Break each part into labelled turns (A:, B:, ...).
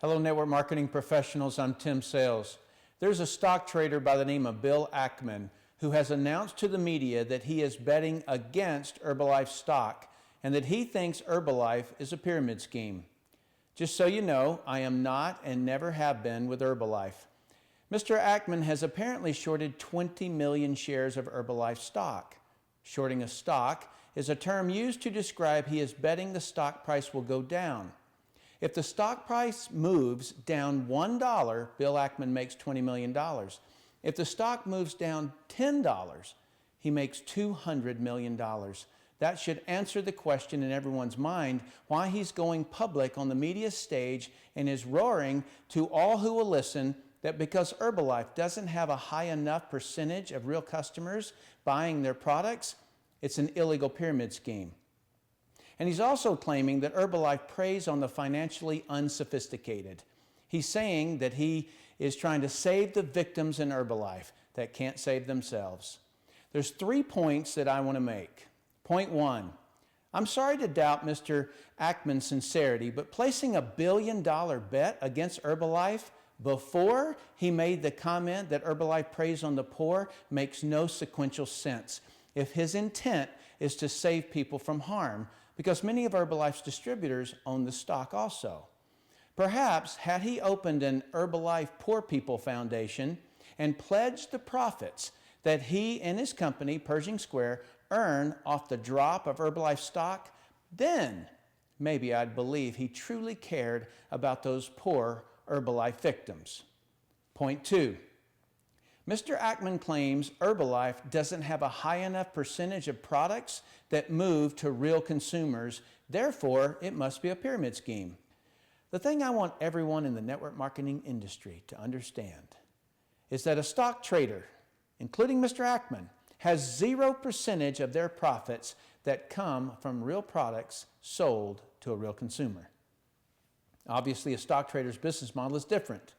A: Hello, network marketing professionals. I'm Tim Sales. There's a stock trader by the name of Bill Ackman who has announced to the media that he is betting against Herbalife stock and that he thinks Herbalife is a pyramid scheme. Just so you know, I am not and never have been with Herbalife. Mr. Ackman has apparently shorted 20 million shares of Herbalife stock. Shorting a stock is a term used to describe he is betting the stock price will go down. If the stock price moves down $1, Bill Ackman makes $20 million. If the stock moves down $10, he makes $200 million. That should answer the question in everyone's mind why he's going public on the media stage and is roaring to all who will listen that because Herbalife doesn't have a high enough percentage of real customers buying their products, it's an illegal pyramid scheme. And he's also claiming that Herbalife preys on the financially unsophisticated. He's saying that he is trying to save the victims in Herbalife that can't save themselves. There's 3 points that I want to make. Point 1, I'm sorry to doubt Mr. Ackman's sincerity, but placing $1 billion bet against Herbalife before he made the comment that Herbalife preys on the poor makes no sequential sense if his intent is to save people from harm, because many of Herbalife's distributors own the stock also. Perhaps had he opened an Herbalife Poor People Foundation and pledged the profits that he and his company, Pershing Square, earn off the drop of Herbalife stock, then maybe I'd believe he truly cared about those poor Herbalife victims. Point 2. Mr. Ackman claims Herbalife doesn't have a high enough percentage of products that move to real consumers, therefore it must be a pyramid scheme. The thing I want everyone in the network marketing industry to understand is that a stock trader, including Mr. Ackman, has 0% of their profits that come from real products sold to a real consumer. Obviously, a stock trader's business model is different,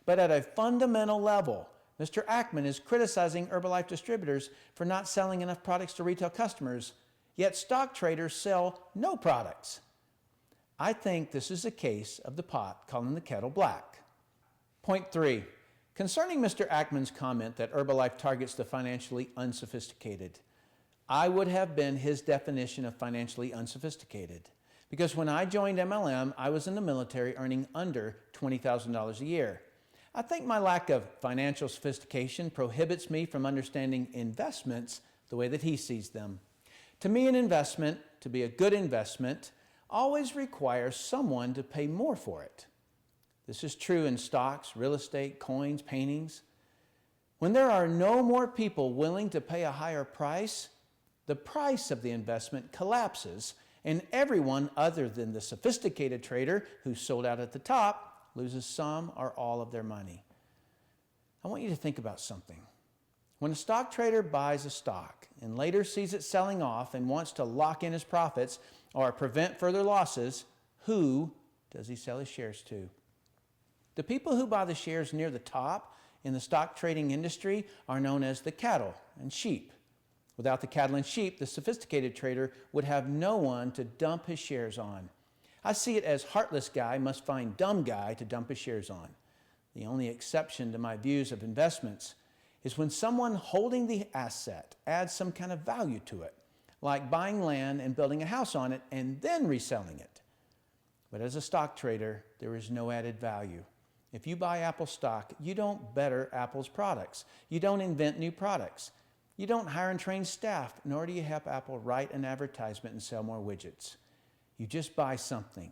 A: but at a fundamental level, Mr. Ackman is criticizing Herbalife distributors for not selling enough products to retail customers, yet stock traders sell no products. I think this is a case of the pot calling the kettle black. Point 3. Concerning Mr. Ackman's comment that Herbalife targets the financially unsophisticated, I would have been his definition of financially unsophisticated. Because when I joined MLM, I was in the military earning under $20,000 a year. I think my lack of financial sophistication prohibits me from understanding investments the way that he sees them. To me, an investment, to be a good investment, always requires someone to pay more for it. This is true in stocks, real estate, coins, paintings. When there are no more people willing to pay a higher price, the price of the investment collapses and everyone other than the sophisticated trader who sold out at the top loses some or all of their money. I want you to think about something. When a stock trader buys a stock and later sees it selling off and wants to lock in his profits or prevent further losses, who does he sell his shares to? The people who buy the shares near the top in the stock trading industry are known as the cattle and sheep. Without the cattle and sheep, the sophisticated trader would have no one to dump his shares on. I see it as heartless guy must find dumb guy to dump his shares on. The only exception to my views of investments is when someone holding the asset adds some kind of value to it, like buying land and building a house on it and then reselling it. But as a stock trader, there is no added value. If you buy Apple stock, you don't better Apple's products. You don't invent new products. You don't hire and train staff, nor do you help Apple write an advertisement and sell more widgets. You just buy something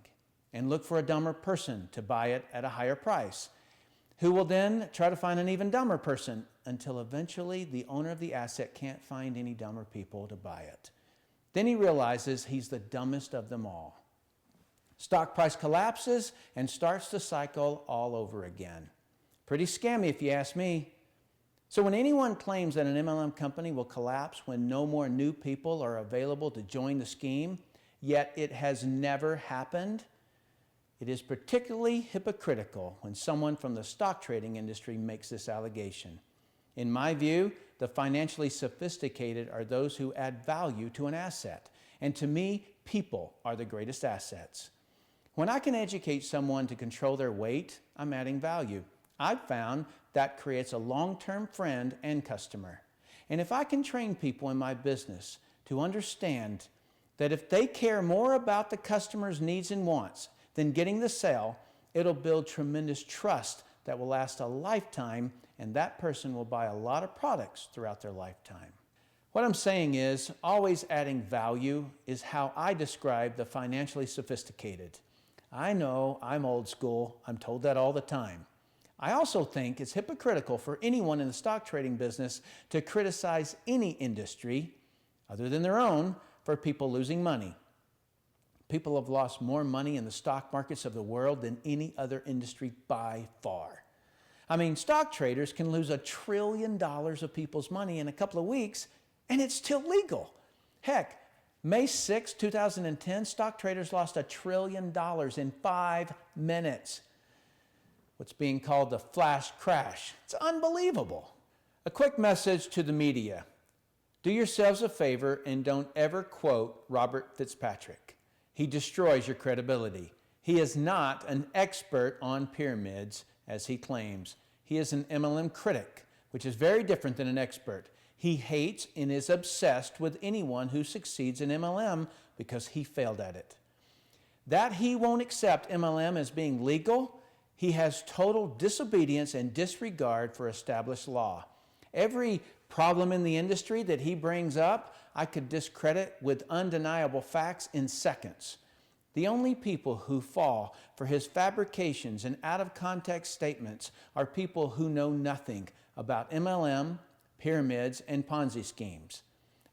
A: and look for a dumber person to buy it at a higher price, who will then try to find an even dumber person until eventually the owner of the asset can't find any dumber people to buy it. Then he realizes he's the dumbest of them all. Stock price collapses and starts the cycle all over again. Pretty scammy if you ask me. So when anyone claims that an MLM company will collapse when no more new people are available to join the scheme, yet it has never happened, it is particularly hypocritical when someone from the stock trading industry makes this allegation. In my view, the financially sophisticated are those who add value to an asset. And to me, people are the greatest assets. When I can educate someone to control their weight, I'm adding value. I've found that creates a long-term friend and customer. And if I can train people in my business to understand that if they care more about the customer's needs and wants than getting the sale, it'll build tremendous trust that will last a lifetime, and that person will buy a lot of products throughout their lifetime. What I'm saying is, always adding value is how I describe the financially sophisticated. I know I'm old school. I'm told that all the time. I also think it's hypocritical for anyone in the stock trading business to criticize any industry other than their own for people losing money. People have lost more money in the stock markets of the world than any other industry by far. I mean, stock traders can lose $1 trillion of people's money in a couple of weeks, and it's still legal. Heck, May 6, 2010, stock traders lost $1 trillion in 5 minutes. What's being called the flash crash. It's unbelievable. A quick message to the media. Do yourselves a favor and don't ever quote Robert Fitzpatrick. He destroys your credibility. He is not an expert on pyramids, as he claims. He is an MLM critic, which is very different than an expert. He hates and is obsessed with anyone who succeeds in MLM because he failed at it. That he won't accept MLM as being legal, he has total disobedience and disregard for established law. Every problem in the industry that he brings up, I could discredit with undeniable facts in seconds. The only people who fall for his fabrications and out-of-context statements are people who know nothing about MLM, pyramids, and Ponzi schemes.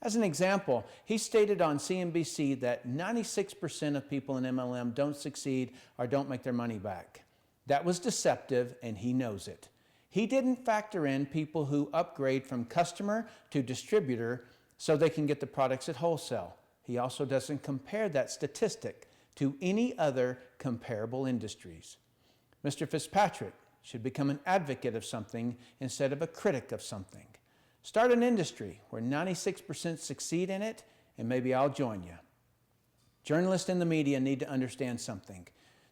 A: As an example, he stated on CNBC that 96% of people in MLM don't succeed or don't make their money back. That was deceptive, and he knows it. He didn't factor in people who upgrade from customer to distributor so they can get the products at wholesale. He also doesn't compare that statistic to any other comparable industries. Mr. Fitzpatrick should become an advocate of something instead of a critic of something. Start an industry where 96% succeed in it, and maybe I'll join you. Journalists in the media need to understand something.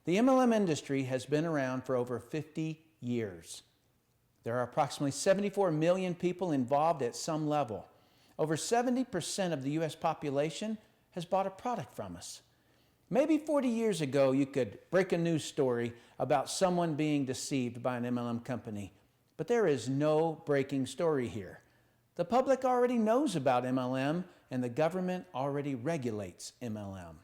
A: The MLM industry has been around for over 50 years. There are approximately 74 million people involved at some level. Over 70% of the U.S. population has bought a product from us. Maybe 40 years ago, you could break a news story about someone being deceived by an MLM company, but there is no breaking story here. The public already knows about MLM, and the government already regulates MLM.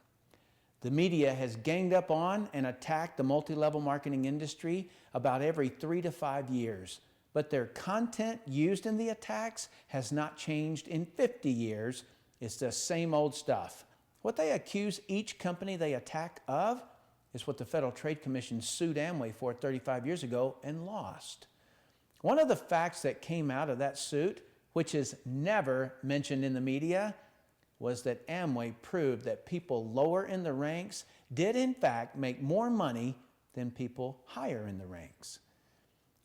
A: The media has ganged up on and attacked the multi-level marketing industry about every 3 to 5 years, but their content used in the attacks has not changed in 50 years. It's the same old stuff. What they accuse each company they attack of is what the Federal Trade Commission sued Amway for 35 years ago and lost. One of the facts that came out of that suit, which is never mentioned in the media, was that Amway proved that people lower in the ranks did in fact make more money than people higher in the ranks.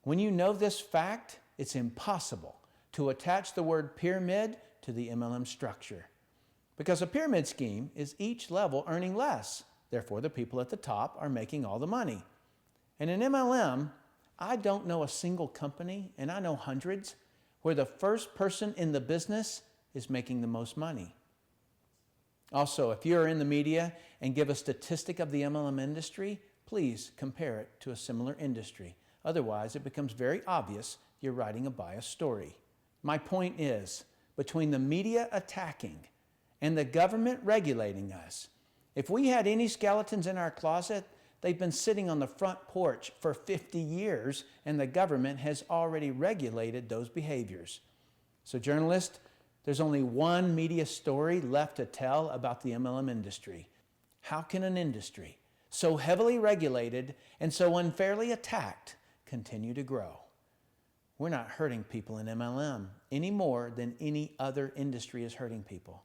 A: When you know this fact, it's impossible to attach the word pyramid to the MLM structure. Because a pyramid scheme is each level earning less. Therefore, the people at the top are making all the money. And in MLM, I don't know a single company, and I know hundreds, where the first person in the business is making the most money. Also, if you're in the media and give a statistic of the MLM industry, please compare it to a similar industry. Otherwise, it becomes very obvious you're writing a biased story. My point is, between the media attacking and the government regulating us, if we had any skeletons in our closet, they've been sitting on the front porch for 50 years, and the government has already regulated those behaviors. So journalists, there's only one media story left to tell about the MLM industry. How can an industry so heavily regulated and so unfairly attacked continue to grow? We're not hurting people in MLM any more than any other industry is hurting people.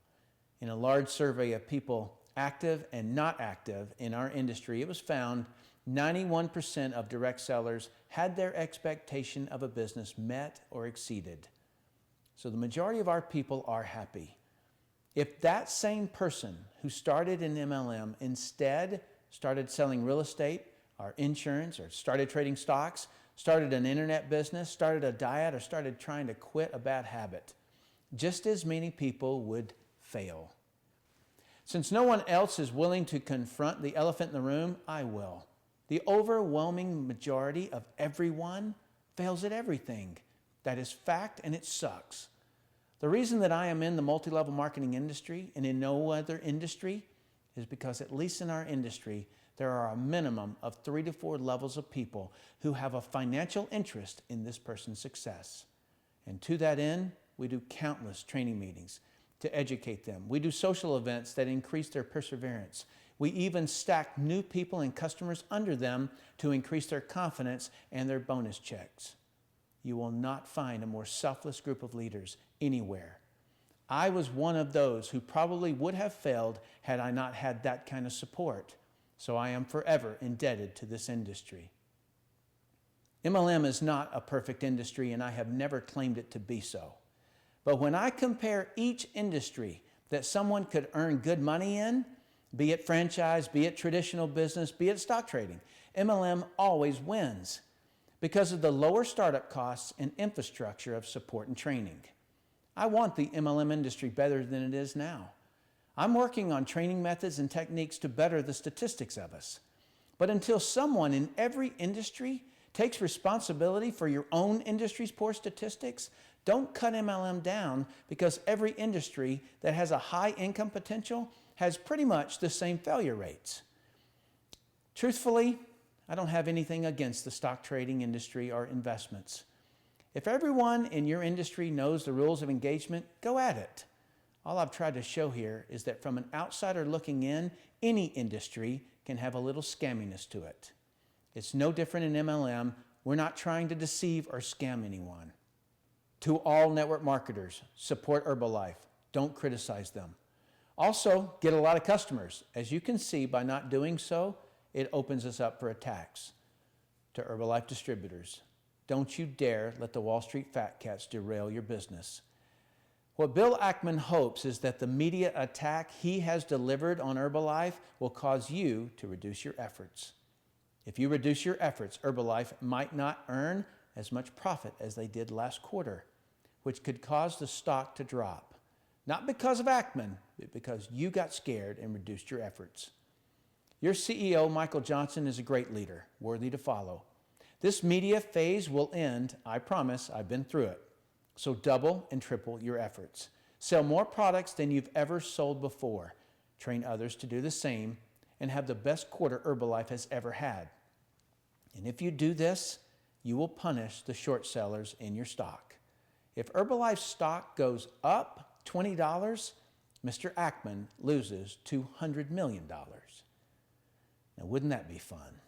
A: In a large survey of people active and not active in our industry, it was found 91% of direct sellers had their expectation of a business met or exceeded. So the majority of our people are happy. If that same person who started in MLM instead started selling real estate or insurance, or started trading stocks, started an internet business, started a diet, or started trying to quit a bad habit. Just as many people would fail. Since no one else is willing to confront the elephant in the room, I will. The overwhelming majority of everyone fails at everything. That is fact, and it sucks. The reason that I am in the multi-level marketing industry and in no other industry is because, at least in our industry, there are a minimum of 3 to 4 levels of people who have a financial interest in this person's success. And to that end, we do countless training meetings to educate them. We do social events that increase their perseverance. We even stack new people and customers under them to increase their confidence and their bonus checks. You will not find a more selfless group of leaders anywhere. I was one of those who probably would have failed had I not had that kind of support. So I am forever indebted to this industry. MLM is not a perfect industry, and I have never claimed it to be so. But when I compare each industry that someone could earn good money in, be it franchise, be it traditional business, be it stock trading, MLM always wins because of the lower startup costs and infrastructure of support and training. I want the MLM industry better than it is now. I'm working on training methods and techniques to better the statistics of us. But until someone in every industry takes responsibility for your own industry's poor statistics, don't cut MLM down, because every industry that has a high income potential has pretty much the same failure rates. Truthfully, I don't have anything against the stock trading industry or investments. If everyone in your industry knows the rules of engagement, go at it. All I've tried to show here is that from an outsider looking in, any industry can have a little scamminess to it. It's no different in MLM. We're not trying to deceive or scam anyone. To all network marketers, support Herbalife. Don't criticize them. Also, get a lot of customers. As you can see, by not doing so, it opens us up for attacks. To Herbalife distributors, don't you dare let the Wall Street fat cats derail your business. What Bill Ackman hopes is that the media attack he has delivered on Herbalife will cause you to reduce your efforts. If you reduce your efforts, Herbalife might not earn as much profit as they did last quarter, which could cause the stock to drop. Not because of Ackman, but because you got scared and reduced your efforts. Your CEO, Michael Johnson, is a great leader, worthy to follow. This media phase will end, I promise. I've been through it. So double and triple your efforts. Sell more products than you've ever sold before. Train others to do the same, and have the best quarter Herbalife has ever had. And if you do this, you will punish the short sellers in your stock. If Herbalife stock goes up $20, Mr. Ackman loses $200 million. Now, wouldn't that be fun?